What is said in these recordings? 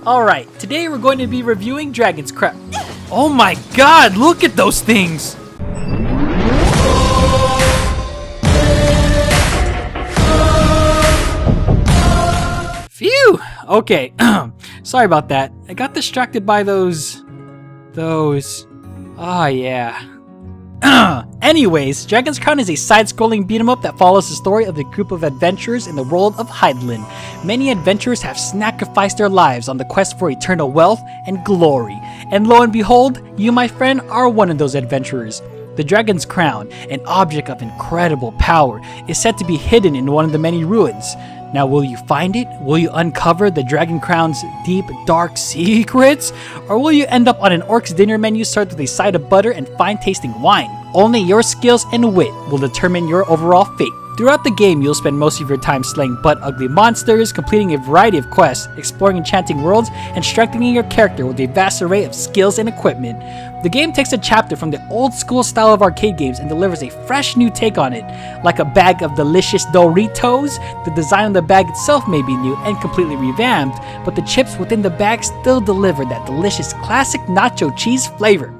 Alright, today we're going to be reviewing Dragon's Crown. Oh my god, look at those things! Phew! Okay, sorry about that. I got distracted by those... Oh yeah. Anyways, Dragon's Crown is a side-scrolling beat-em-up that follows the story of a group of adventurers in the world of Hydaelyn. Many adventurers have sacrificed their lives on the quest for eternal wealth and glory. And lo and behold, you, my friend, are one of those adventurers. The Dragon's Crown, an object of incredible power, is said to be hidden in one of the many ruins. Now, will you find it? Will you uncover the Dragon Crown's deep, dark secrets? Or will you end up on an orc's dinner menu served with a side of butter and fine-tasting wine? Only your skills and wit will determine your overall fate. Throughout the game, you'll spend most of your time slaying butt-ugly monsters, completing a variety of quests, exploring enchanting worlds, and strengthening your character with a vast array of skills and equipment. The game takes a chapter from the old-school style of arcade games and delivers a fresh new take on it. Like a bag of delicious Doritos, the design of the bag itself may be new and completely revamped, but the chips within the bag still deliver that delicious classic nacho cheese flavor.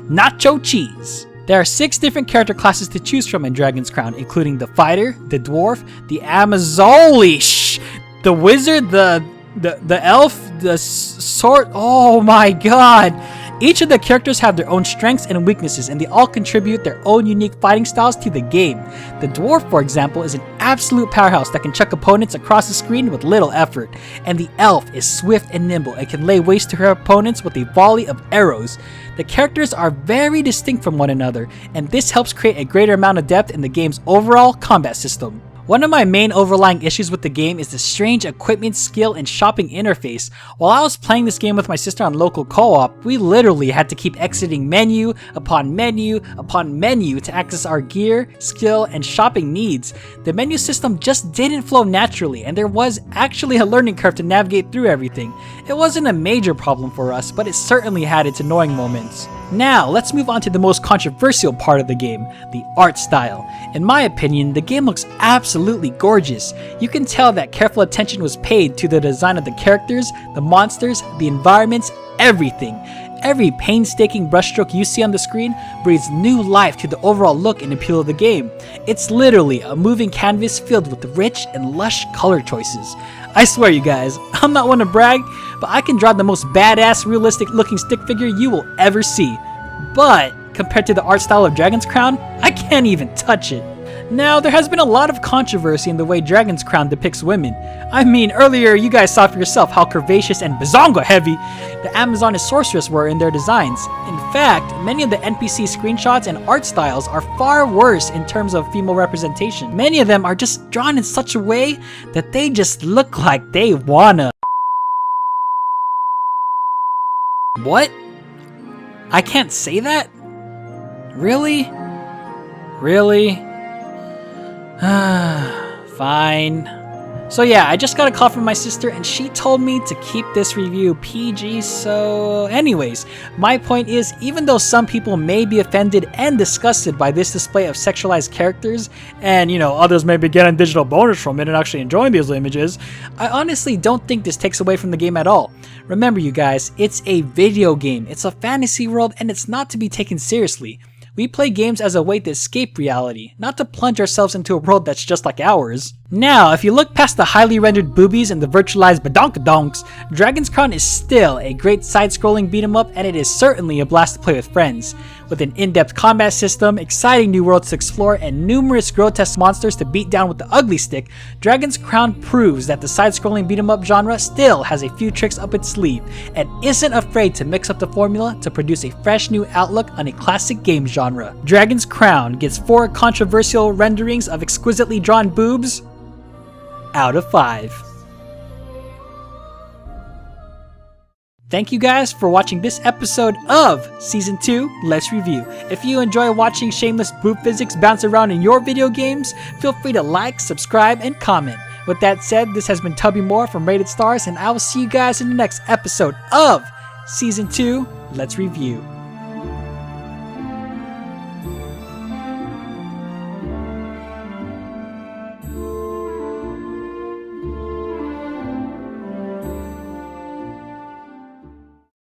Nacho cheese! There are 6 different character classes to choose from in Dragon's Crown, including the fighter, the dwarf, the Amazolish, the wizard, the elf, the sword. Oh my god! Each of the characters have their own strengths and weaknesses, and they all contribute their own unique fighting styles to the game. The dwarf, for example, is an absolute powerhouse that can chuck opponents across the screen with little effort, and the elf is swift and nimble and can lay waste to her opponents with a volley of arrows. The characters are very distinct from one another, and this helps create a greater amount of depth in the game's overall combat system. One of my main overlying issues with the game is the strange equipment, skill, and shopping interface. While I was playing this game with my sister on local co-op, we literally had to keep exiting menu upon menu upon menu to access our gear, skill, and shopping needs. The menu system just didn't flow naturally, and there was actually a learning curve to navigate through everything. It wasn't a major problem for us, but it certainly had its annoying moments. Now, let's move on to the most controversial part of the game, the art style. In my opinion, the game looks absolutely gorgeous. You can tell that careful attention was paid to the design of the characters, the monsters, the environments, everything. Every painstaking brushstroke you see on the screen breathes new life to the overall look and appeal of the game. It's literally a moving canvas filled with rich and lush color choices. I swear you guys, I'm not one to brag, but I can draw the most badass realistic looking stick figure you will ever see. But compared to the art style of Dragon's Crown, I can't even touch it. Now, there has been a lot of controversy in the way Dragon's Crown depicts women. I mean, earlier you guys saw for yourself how curvaceous and bazonga heavy the Amazonish sorceress were in their designs. In fact, many of the NPC screenshots and art styles are far worse in terms of female representation. Many of them are just drawn in such a way that they just look like they wanna... What? I can't say that? Really? Really? Fine. So yeah, I just got a call from my sister and she told me to keep this review PG, so anyways, my point is, even though some people may be offended and disgusted by this display of sexualized characters, and others may be getting digital bonus from it and actually enjoying these images, I honestly don't think this takes away from the game at all. Remember you guys, it's a video game, it's a fantasy world, and it's not to be taken seriously. We play games as a way to escape reality, not to plunge ourselves into a world that's just like ours. Now, if you look past the highly rendered boobies and the virtualized badonkadonks, Dragon's Crown is still a great side-scrolling beat-em-up, and it is certainly a blast to play with friends. With an in-depth combat system, exciting new worlds to explore, and numerous grotesque monsters to beat down with the ugly stick, Dragon's Crown proves that the side-scrolling beat-em-up genre still has a few tricks up its sleeve, and isn't afraid to mix up the formula to produce a fresh new outlook on a classic game genre. Dragon's Crown gets 4 controversial renderings of exquisitely drawn boobs out of 5. Thank you guys for watching this episode of Season 2 Let's Review. If you enjoy watching shameless boob physics bounce around in your video games, feel free to like, subscribe, and comment. With that said, this has been Tubbymora from Rated Stars, and I will see you guys in the next episode of Season 2 Let's Review.